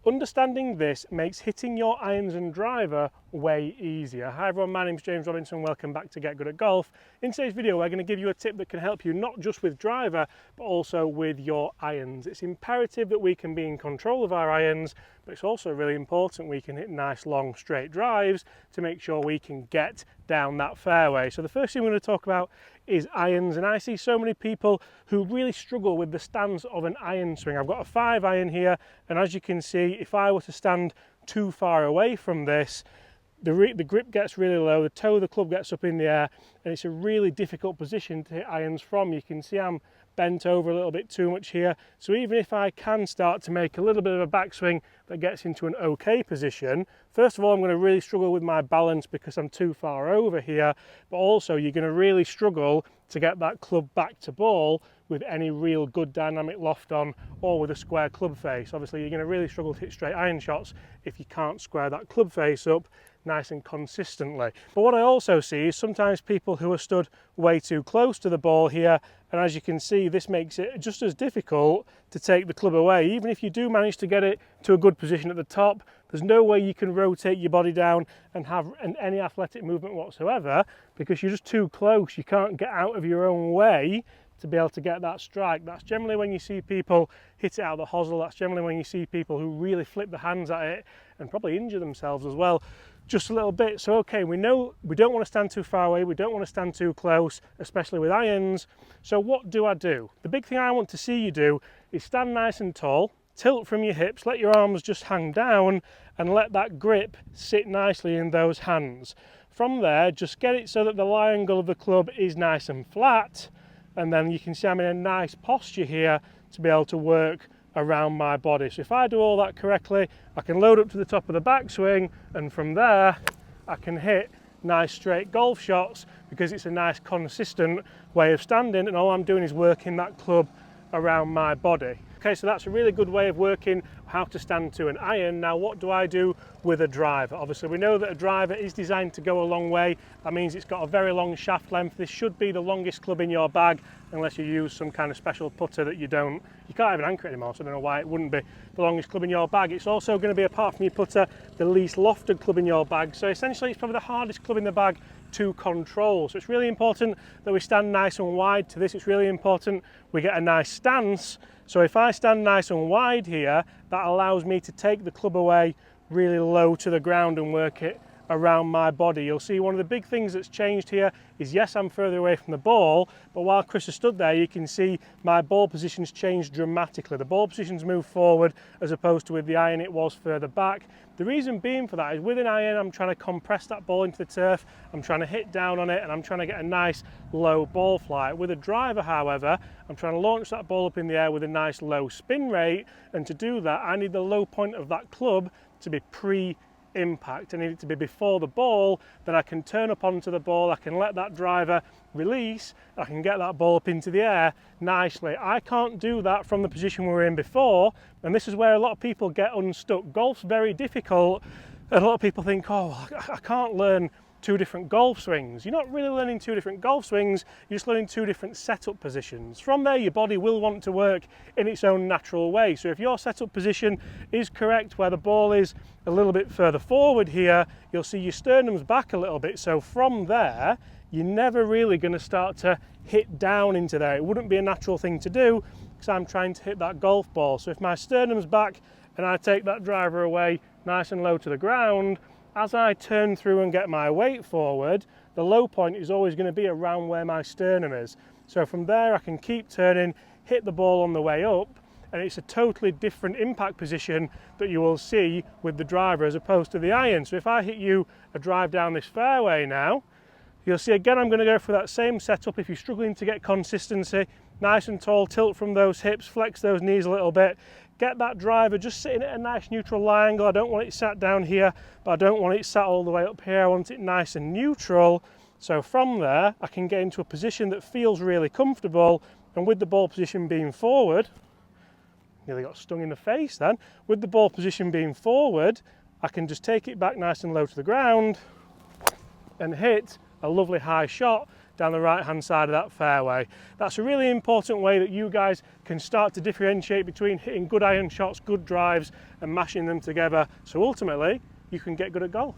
Understanding this makes hitting your irons and driver way easier. Hi everyone, my name's James Robinson, welcome back to Get Good at Golf. In today's video we're going to give you a tip that can help you not just with driver but also with your irons. It's imperative that we can be in control of our irons, but it's also really important we can hit nice long straight drives to make sure we can get down that fairway. So the first thing we're going to talk about is irons, and I see so many people who really struggle with the stance of an iron swing. I've got a 5 iron here, and as you can see, if I were to stand too far away from this, the grip gets really low, the toe of the club gets up in the air, and it's a really difficult position to hit irons from. You can see I'm bent over a little bit too much here, so even if I can start to make a little bit of a backswing that gets into an okay position, first of all I'm going to really struggle with my balance because I'm too far over here, but also you're going to really struggle to get that club back to ball with any real good dynamic loft on or with a square club face. Obviously you're going to really struggle to hit straight iron shots if you can't square that club face up nice and consistently. But what I also see is sometimes people who are stood way too close to the ball here, and as you can see this makes it just as difficult to take the club away. Even if you do manage to get it to a good position at the top, there's no way you can rotate your body down and have any athletic movement whatsoever because you're just too close. You can't get out of your own way to be able to get that strike. That's generally when you see people hit it out of the hosel. That's generally when you see people who really flip the hands at it and probably injure themselves as well just a little bit. So okay, we know we don't want to stand too far away, we don't want to stand too close, especially with irons. So what do I do? The big thing I want to see you do is stand nice and tall, tilt from your hips, let your arms just hang down and let that grip sit nicely in those hands. From there, just get it so that the lie angle of the club is nice and flat, and then you can see I'm in a nice posture here to be able to work around my body. So if I do all that correctly, I can load up to the top of the backswing, and from there I can hit nice straight golf shots because it's a nice consistent way of standing, and all I'm doing is working that club around my body. Okay, so that's a really good way of working how to stand to an iron. Now what do I do with a driver? Obviously we know that a driver is designed to go a long way. That means it's got a very long shaft length. This should be the longest club in your bag unless you use some kind of special putter that you can't even anchor it anymore, so I don't know why it wouldn't be the longest club in your bag. It's also going to be, apart from your putter, the least lofted club in your bag, so essentially it's probably the hardest club in the bag to control. So it's really important that we stand nice and wide to this. It's really important we get a nice stance. So if I stand nice and wide here, that allows me to take the club away really low to the ground and work it around my body. You'll see one of the big things that's changed here is, yes, I'm further away from the ball, but while Chris has stood there, you can see my ball position's changed dramatically. The ball position's moved forward as opposed to with the iron it was further back. The reason being for that is with an iron I'm trying to compress that ball into the turf, I'm trying to hit down on it, and I'm trying to get a nice low ball flight. With a driver, however, I'm trying to launch that ball up in the air with a nice low spin rate, and to do that I need the low point of that club to be pre-impact. I need it to be before the ball, then I can turn up onto the ball, I can let that driver release, I can get that ball up into the air nicely. I can't do that from the position we were in before, and this is where a lot of people get unstuck. Golf's very difficult, and a lot of people think, oh, I can't learn 2 different golf swings. You're not really learning 2 different golf swings, you're just learning 2 different setup positions. From there your body will want to work in its own natural way. So if your setup position is correct where the ball is a little bit further forward here, you'll see your sternum's back a little bit. So from there you're never really going to start to hit down into there. It wouldn't be a natural thing to do because I'm trying to hit that golf ball. So if my sternum's back and I take that driver away nice and low to the ground, as I turn through and get my weight forward, the low point is always going to be around where my sternum is. So from there I can keep turning, hit the ball on the way up, and it's a totally different impact position that you will see with the driver as opposed to the iron. So if I hit you a drive down this fairway now, you'll see again I'm going to go for that same setup. If you're struggling to get consistency, nice and tall, tilt from those hips, flex those knees a little bit, get that driver just sitting at a nice neutral lie angle. I don't want it sat down here, but I don't want it sat all the way up here. I want it nice and neutral. So from there I can get into a position that feels really comfortable, and with the ball position being forward, nearly got stung in the face then, with the ball position being forward I can just take it back nice and low to the ground and hit a lovely high shot down the right hand side of that fairway. That's a really important way that you guys can start to differentiate between hitting good iron shots, good drives and mashing them together, so ultimately you can get good at golf.